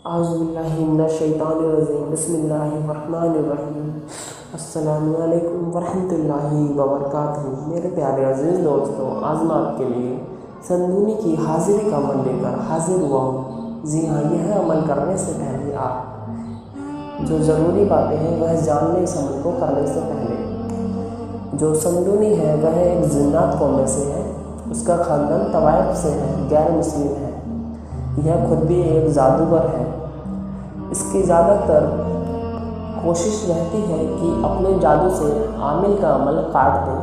اعوذ باللہ من الشیطان الرجیم بسم اللہ الرحمن الرحیم السلام علیکم ورحمۃ اللہ وبرکاتہ۔ میرے پیارے عزیز دوستوں، آج میں آپ کے لیے سندونی کی حاضری کا عمل لے کر حاضر ہوا ہوں۔ جی ہاں، یہ عمل کرنے سے پہلے آپ جو ضروری باتیں ہیں وہ جاننے، اس عمل کو کرنے سے پہلے جو سندونی ہے وہ ایک جنات قوم میں سے ہے، اس کا خاندان طوائف سے ہے، غیر مسلم ہے۔ یہ خود بھی ایک جادوگر ہے۔ اس کی زیادہ تر کوشش رہتی ہے کہ اپنے جادو سے عامل کا عمل کاٹ دیں،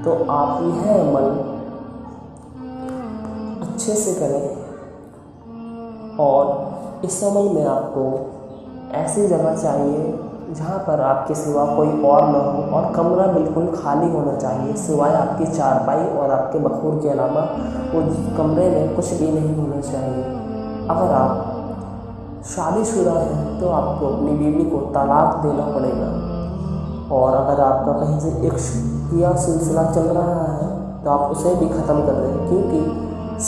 تو آپ یہ عمل اچھے سے کریں۔ اور اس عمل میں آپ کو ایسی جگہ چاہیے جہاں پر آپ کے سوا کوئی اور نہ ہو، اور کمرہ بالکل خالی ہونا چاہیے، سوائے آپ کی چارپائی اور آپ کے بخور کے علاوہ اس کمرے میں کچھ بھی نہیں ہونا چاہیے۔ اگر آپ شادی شدہ ہیں تو آپ کو اپنی بیوی کو طلاق دینا پڑے گا، اور اگر آپ کا کہیں سے عشق یا سلسلہ چل رہا ہے تو آپ اسے بھی ختم کر دیں، کیونکہ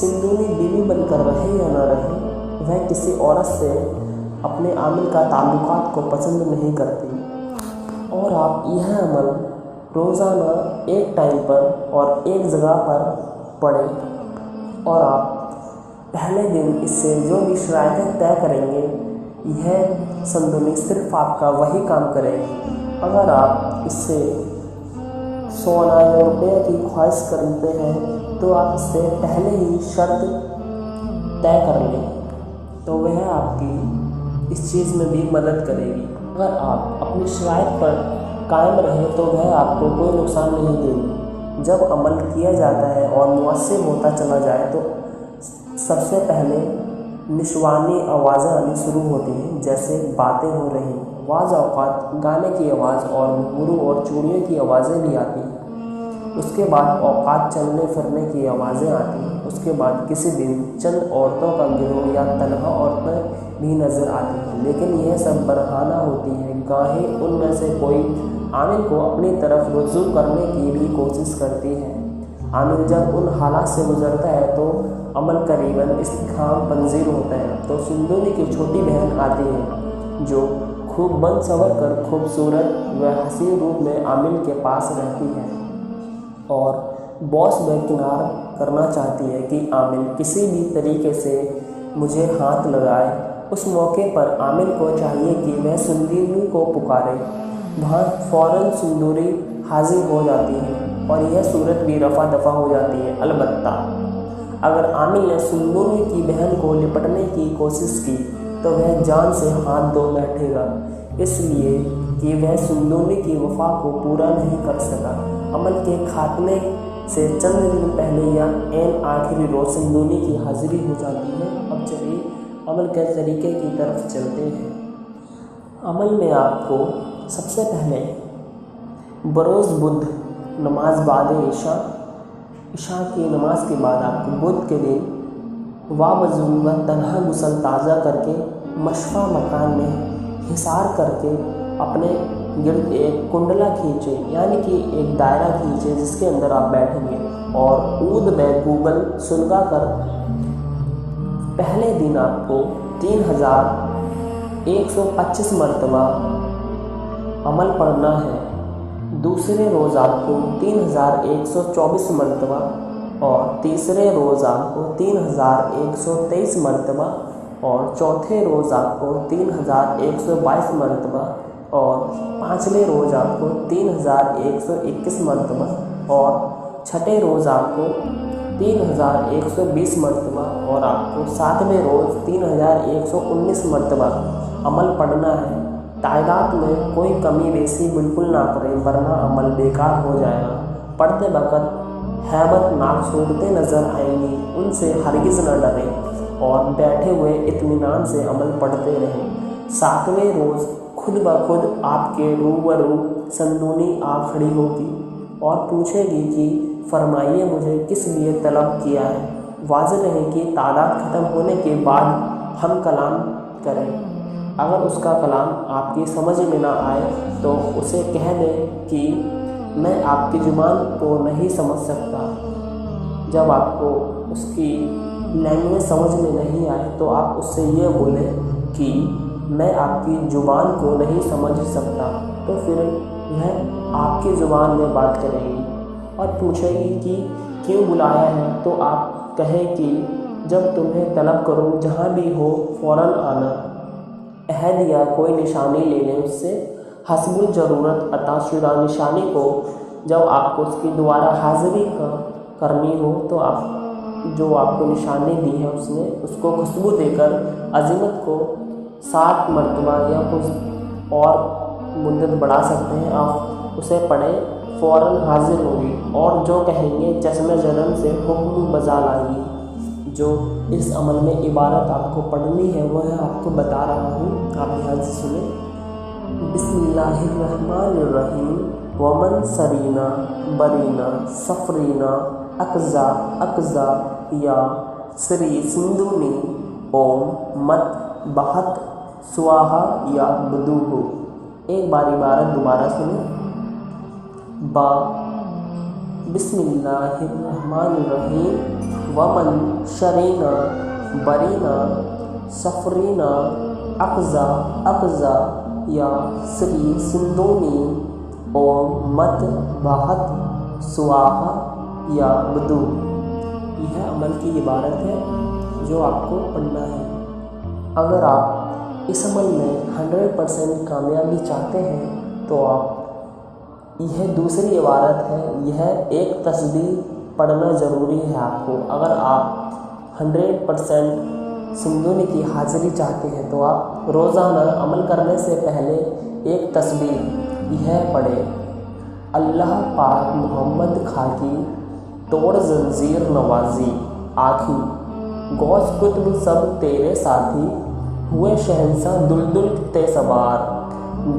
سندونی بیوی بن کر رہے یا نہ رہے، وہ کسی عورت سے اپنے عامل کا تعلقات کو پسند نہیں کرتی۔ اور آپ یہ عمل روزانہ ایک ٹائم پر اور ایک جگہ پر پڑھیں، اور آپ پہلے دن اس سے جو بھی شرائطیں طے کریں گے، یہ سندونی صرف آپ کا وہی کام کرے گی۔ اگر آپ اس سے سونا یا روپے کی خواہش کرتے ہیں تو آپ اس سے پہلے ہی شرط طے کر لیں، تو وہ آپ کی اس چیز میں بھی مدد کرے گی۔ اگر آپ اپنی شرائط پر قائم رہیں تو وہ آپ کو کوئی نقصان نہیں دے گی۔ جب عمل کیا جاتا ہے اور مؤثر ہوتا چلا جائے تو سب سے پہلے نشوانی آوازیں آنی شروع ہوتی ہیں، جیسے باتیں ہو رہی، بعض اوقات گانے کی آواز اور گھنگرو اور چوڑیوں کی آوازیں بھی آتی ہیں۔ اس کے بعد اوقات چلنے پھرنے کی آوازیں آتی ہیں۔ اس کے بعد کسی دن چند عورتوں کا گروہ یا تنہا عورتیں بھی نظر آتی ہیں، لیکن یہ سب برہنہ ہوتی ہیں۔ گاہی ان میں سے کوئی عامل کو اپنی طرف رجوع کرنے کی بھی کوشش کرتی ہے۔ عامل جب ان حالات سے گزرتا ہے تو عمل قریباً استحکام پذیر ہوتا ہے، تو سندونی کی چھوٹی بہن آتی ہے، جو خوب بن سنور کر خوبصورت و حسین روپ میں عامل کے پاس رہتی ہے، اور باس برکنار کرنا چاہتی ہے کہ عامل کسی بھی طریقے سے مجھے ہاتھ لگائے۔ اس موقع پر عامل کو چاہیے کہ وہ سندونی کو پکارے۔ وہاں فوراً سندونی حاضر ہو جاتی ہے اور یہ صورت بھی رفع دفع ہو جاتی ہے۔ البتہ اگر عامل نے سندونی کی بہن کو لپٹنے کی کوشش کی تو وہ جان سے ہاتھ دھو بیٹھے گا، اس لیے کہ وہ سندونی کی وفا کو پورا نہیں کر سکا۔ عمل کے خاتمے سے چند دن پہلے یا عین آخری روز سندونی کی حاضری ہو جاتی ہے۔ اب چلیے عمل کے طریقے کی طرف چلتے ہیں۔ عمل میں آپ کو سب سے پہلے بروز بدھ نماز بعد عشاء کی نماز کے بعد آپ کو بدھ کے دن وضو و تنہا غسل تازہ کر کے مشفى مکان میں حصار کر کے اپنے گرد ایک کنڈلا کھینچیں، یعنی کہ ایک دائرہ کھینچیں جس کے اندر آپ بیٹھیں گے، اور عود میں گوگل سلگا کر پہلے دن آپ کو 3125 مرتبہ عمل پڑھنا ہے، دوسرے روز آپ کو 3124 مرتبہ، اور تیسرے روز آپ کو 3123 مرتبہ، اور چوتھے روز آپ کو 3122 مرتبہ، اور پانچویں روز آپ کو 3121 مرتبہ، اور چھٹے روز آپ کو 3120 مرتبہ، اور آپ کو ساتویں روز 3119 مرتبہ عمل پڑھنا ہے۔ تعداد میں کوئی کمی بیشی بالکل نہ کریں، ورنہ عمل بیکار ہو جائے گا۔ پڑھتے وقت ہیبت ناک صورتیں نظر آئیں گی، ان سے ہرگز نہ ڈریں، اور بیٹھے ہوئے اطمینان سے عمل پڑھتے رہیں۔ ساتویں روز خود بخود آپ کے روبرو سندونی آ کھڑی ہوگی اور پوچھے گی کہ فرمائیے مجھے کس لیے طلب کیا ہے۔ واضح رہے کہ تعداد ختم ہونے کے بعد ہم کلام کریں۔ اگر اس کا کلام آپ کی سمجھ میں نہ آئے تو اسے کہہ دیں کہ میں آپ کی زبان کو نہیں سمجھ سکتا۔ جب آپ کو اس کی لینگویج سمجھ میں نہیں آئے تو آپ اس سے یہ بولیں کہ میں آپ کی زبان کو نہیں سمجھ سکتا، تو پھر وہ آپ کی زبان میں بات کرے گی اور پوچھے گی کہ کیوں بلایا ہے، تو آپ کہیں کہ جب تمہیں طلب کروں جہاں بھی ہو فوراً آنا، عہد یا کوئی نشانی لے لیں اس سے، حسب الضرورت عطا شدہ نشانی کو جب آپ کو اس کی دوبارہ حاضری کرنی ہو تو آپ جو آپ کو نشانی دی ہے اس کو خوشبو دے کر عظمت کو 7 مرتبہ یا کچھ اور مدت بڑھا سکتے ہیں، آپ اسے پڑھیں، فوراً حاضر ہوگی اور جو کہیں گے چشم جنم سے حکم بجا لائے گی۔ جو اس عمل میں عبارت آپ کو پڑھنی ہے وہ ہے آپ کو بتا رہا ہوں، آپ دھیان سے سنیں۔ بسم اللہ الرحمن الرحیم۔ ومن سرینا برینا سفرینا اقزا اقزا یا سری سندونی اوم مت بہت سواہا یا بدوہو۔ ایک بار عبارت دوبارہ سنیں۔ با بسم اللہ الرحمن الرحیم۔ ومن شرینا برینا سفرینا اقزا اقزا یا سری سندونی اوم مت بہت سواہا یا بدو۔ یہ عمل کی عبارت ہے جو آپ کو پڑھنا ہے۔ اگر آپ اس عمل میں 100% کامیابی چاہتے ہیں تو آپ یہ دوسری عبارت ہے، یہ ایک تسبیح پڑھنا ضروری ہے آپ کو۔ اگر آپ 100% سندونی کی حاضری چاہتے ہیں تو آپ روزانہ عمل کرنے سے پہلے ایک تسبیح یہ پڑھیں: اللہ پاک محمد خاکی توڑ زنجیر نوازی آکھی، غوث قطب سب تیرے ساتھی، ہوئے شہنشاہ دلدل تے سوار،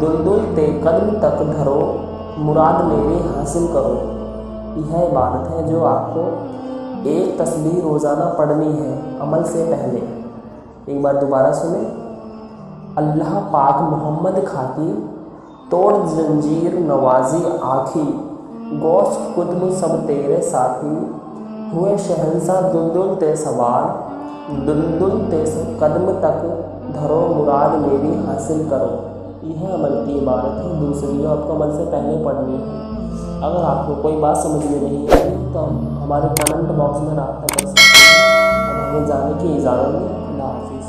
دلدل تے قدم تک دھرو، مراد میری حاصل کرو۔ یہ عبارت ہے جو آپ کو ایک تسبیح روزانہ پڑھنی ہے عمل سے پہلے۔ ایک بار دوبارہ سنیں۔ اللہ پاک محمد خاکی توڑ زنجیر نوازی آکھی، غوث قطب سب تیرے ساتھی، ہوئے شہنشاہ دلدل تے سوار، دلدل تے قدم تک دھرو، مراد میری حاصل کرو۔ یہ عمل کی عبارت ہے دوسری جو آپ کو عمل سے پہلے پڑھنی ہے۔ اگر آپ کو کوئی بات سمجھ میں نہیں آئی تو ہمارے کمنٹ باکس میں رابطہ کر سکتے ہیں۔ اب ہمیں جانے کی اجازت دیں۔ اللہ حافظ۔